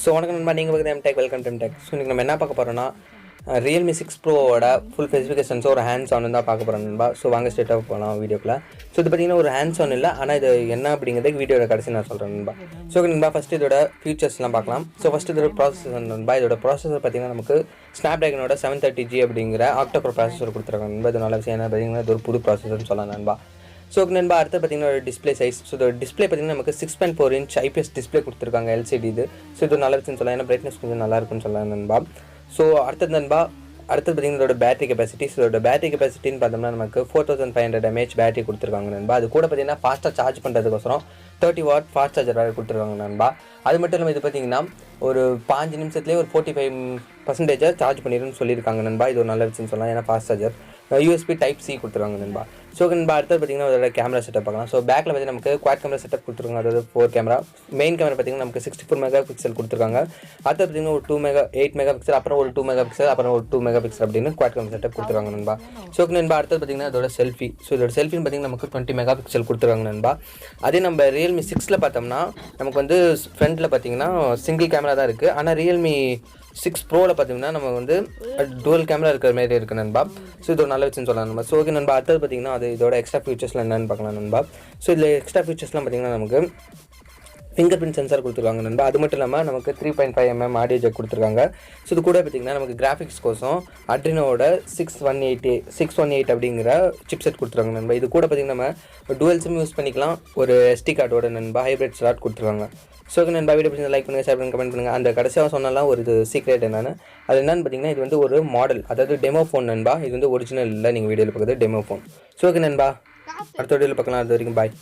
So வணக்கம் நண்பா, நீங்கள் பார்க்குறது M Tech. Welcome to M Tech. So இன்றைக்கி நம்ம என்ன பார்க்க போகிறோம்னா Realme 6 Proவோட ஃபுல் ஸ்பெசிஃபிகேஷன்ஸ் ஒரு ஹேண்ட்ஸ் ஆன் தான் பார்க்க போகிறோம் நண்பா. ஸோ வாங்க ஸ்ட்ரெயிட்டாக போகலாம் வீடியோக்குள்ள. ஸோ இது பார்த்தீங்கன்னா ஒரு ஹேண்ட்ஸ் ஆன் இல்லை, ஆனால் இது என்ன அப்படிங்கிறது வீடியோட கடைசி நான் சொல்கிறேன் நண்பா. ஸோ நண்பா ஃபஸ்ட்டு இதோட ஃபீச்சர்ஸ்லாம் பார்க்கலாம். ஸோ ஃபஸ்ட்டு இதோட ப்ராசஸர் நண்பா. இதோட ப்ராசஸர் பார்த்தீங்கன்னா நமக்கு ஸ்னாப்ட்ராகனோட 730G அப்படிங்கிற ஆக்டோகோர் ப்ராசஸர் கொடுத்துருக்காங்க நண்பா. இது நல்ல விஷயம். என்ன பார்த்தீங்கன்னா இது ஒரு புது ப்ராசஸர்னு சொல்லலாம் நண்பா. ஸோ நண்பா அடுத்து பார்த்தீங்கன்னா ஒரு டிஸ்பிளே சைஸ். ஸோ இதோட டிஸ்பிளே பார்த்தீங்கன்னா நமக்கு 6.4 inch IPS டிஸ்பிளே கொடுத்துருக்காங்க, LCD இது. ஸோ இது நல்ல விஷயம் சொல்லலாம், ஏன்னா பிரைட்னஸ் கொஞ்சம் நல்லா இருக்குன்னு சொல்லலாம் நண்பா. ஸோ அடுத்தது நண்பா பார்த்தீங்கன்னா இதோட பேட்டரி கெப்பாசிட்டி. ஸோ இதோட பேட்டரி கெப்பாசிட்டின்னு பார்த்தோம்னா நமக்கு 4500 mAh பேட்டரி கொடுத்துருக்காங்க நண்பா. அது கூட பார்த்தீங்கன்னா ஃபாஸ்ட்டாக சார்ஜ் பண்ணுறதுக்கோசரம் 30 watt ஃபாஸ்ட் சார்ஜர் கொடுத்துருக்காங்க நண்பா. அது மட்டும் இல்லாமல் இது பார்த்தீங்கன்னா ஒரு 5 நிமிஷத்துலேயே ஒரு 45% சார்ஜ் பண்ணிடுன்னு சொல்லியிருக்காங்க நண்பா. இது ஒரு நல்ல விஷயம் சொல்லலாம், ஏன்னா ஃபாஸ்ட் சார்ஜர். USB Type-C கொடுத்துருவாங்க நண்பா. ஸோ நண்பா அடுத்தது பார்த்தீங்கன்னா அதோட கேமரா செட்டப் பார்க்கலாம். ஸோ பேக்கில் வந்து நமக்கு குவாட் கேமரா செட்டப் கொடுத்துருக்காங்க, அதாவது 4 கேமரா. மெயின் கேமரா பார்த்தீங்கன்னா நமக்கு 64 MP கொடுத்துருக்காங்க. அடுத்து பார்த்தீங்கன்னா ஒரு 8 MP, அப்புறம் ஒரு 2 MP, அப்புறம் ஒரு 2 MP அப்படின்னு குவாட் கேமரா செட்டப் கொடுத்துருக்காங்க நண்பா. ஸோ நண்பா அடுத்தது பார்த்தீங்கன்னா அதோட செல்ஃபி. ஸோ இதோட செல்ஃபின்னு பார்த்தீங்கன்னா நமக்கு 20 MP கொடுத்துருக்காங்க நண்பா. அதே நம்ம Realme 6 பார்த்தோம்னா நமக்கு வந்து ஃப்ரண்ட்டில் பார்த்தீங்கன்னா சிங்கிள் கேமரா தான் இருக்குது. ஆனால் Realme 6 Proவில் பார்த்தீங்கன்னா நம்ம வந்து டுவல் கேமரா இருக்கிற மாதிரி இருக்குது நண்பா. ஸோ இது ஒரு நல்ல விஷயம் சொல்லலாம் நண்பா. ஸோ ஓகே நண்பா அடுத்தது பார்த்தீங்கன்னா அது இதோட எக்ஸ்ட்ரா ஃபீச்சர்ஸ்லாம் என்னென்னு பார்க்கலாம் நண்பா. ஸோ இதில் எக்ஸ்ட்ரா ஃபீச்சர்ஸ்லாம் பார்த்தீங்கன்னா நமக்கு ஃபிங்கர் பிரிண்ட் சென்சார் கொடுத்துருக்காங்க நண்பா. அது மட்டும் இல்லாமல் நமக்கு 3.5 mm ஆடியோ ஜெக் கொடுத்துருக்காங்க. ஸோ இது கூட பார்த்தீங்கன்னா நமக்கு கிராஃபிக்ஸ் கோசம் Adrenoவோட 618 அப்படிங்கிற சிப்செட் கொடுத்துருக்காங்க நண்பா. இது கூட பார்த்தீங்கன்னா நம்ம டுவல் சிம் யூஸ் பண்ணிக்கலாம், ஒரு SD கார்டோட நண்பா ஹைப்ரிட் ஸ்லாட் கொடுத்துருக்காங்க. ஸோ நண்பா வீடியோ பிடிச்சா லைக் பண்ணுங்கள், ஷேர் பண்ணுங்கள், கமெண்ட் பண்ணுங்கள். அந்த கடைசியாக சொன்னாலாம் ஒரு இது சீக்ரெட் என்னென்னு, அது என்னென்னு பார்த்தீங்கன்னா இது வந்து ஒரு மாடல், அதாவது டெமோ ஃபோன் நண்பா. இது வந்து ஒரிஜினல் இல்லை, நீங்கள் வீடியோவில் பார்க்குறது டெமோ ஃபோன். ஸோ ஓகே நண்பா அடுத்த வீடியோவில் பார்க்கலாம். அது வரைக்கும் பாய்.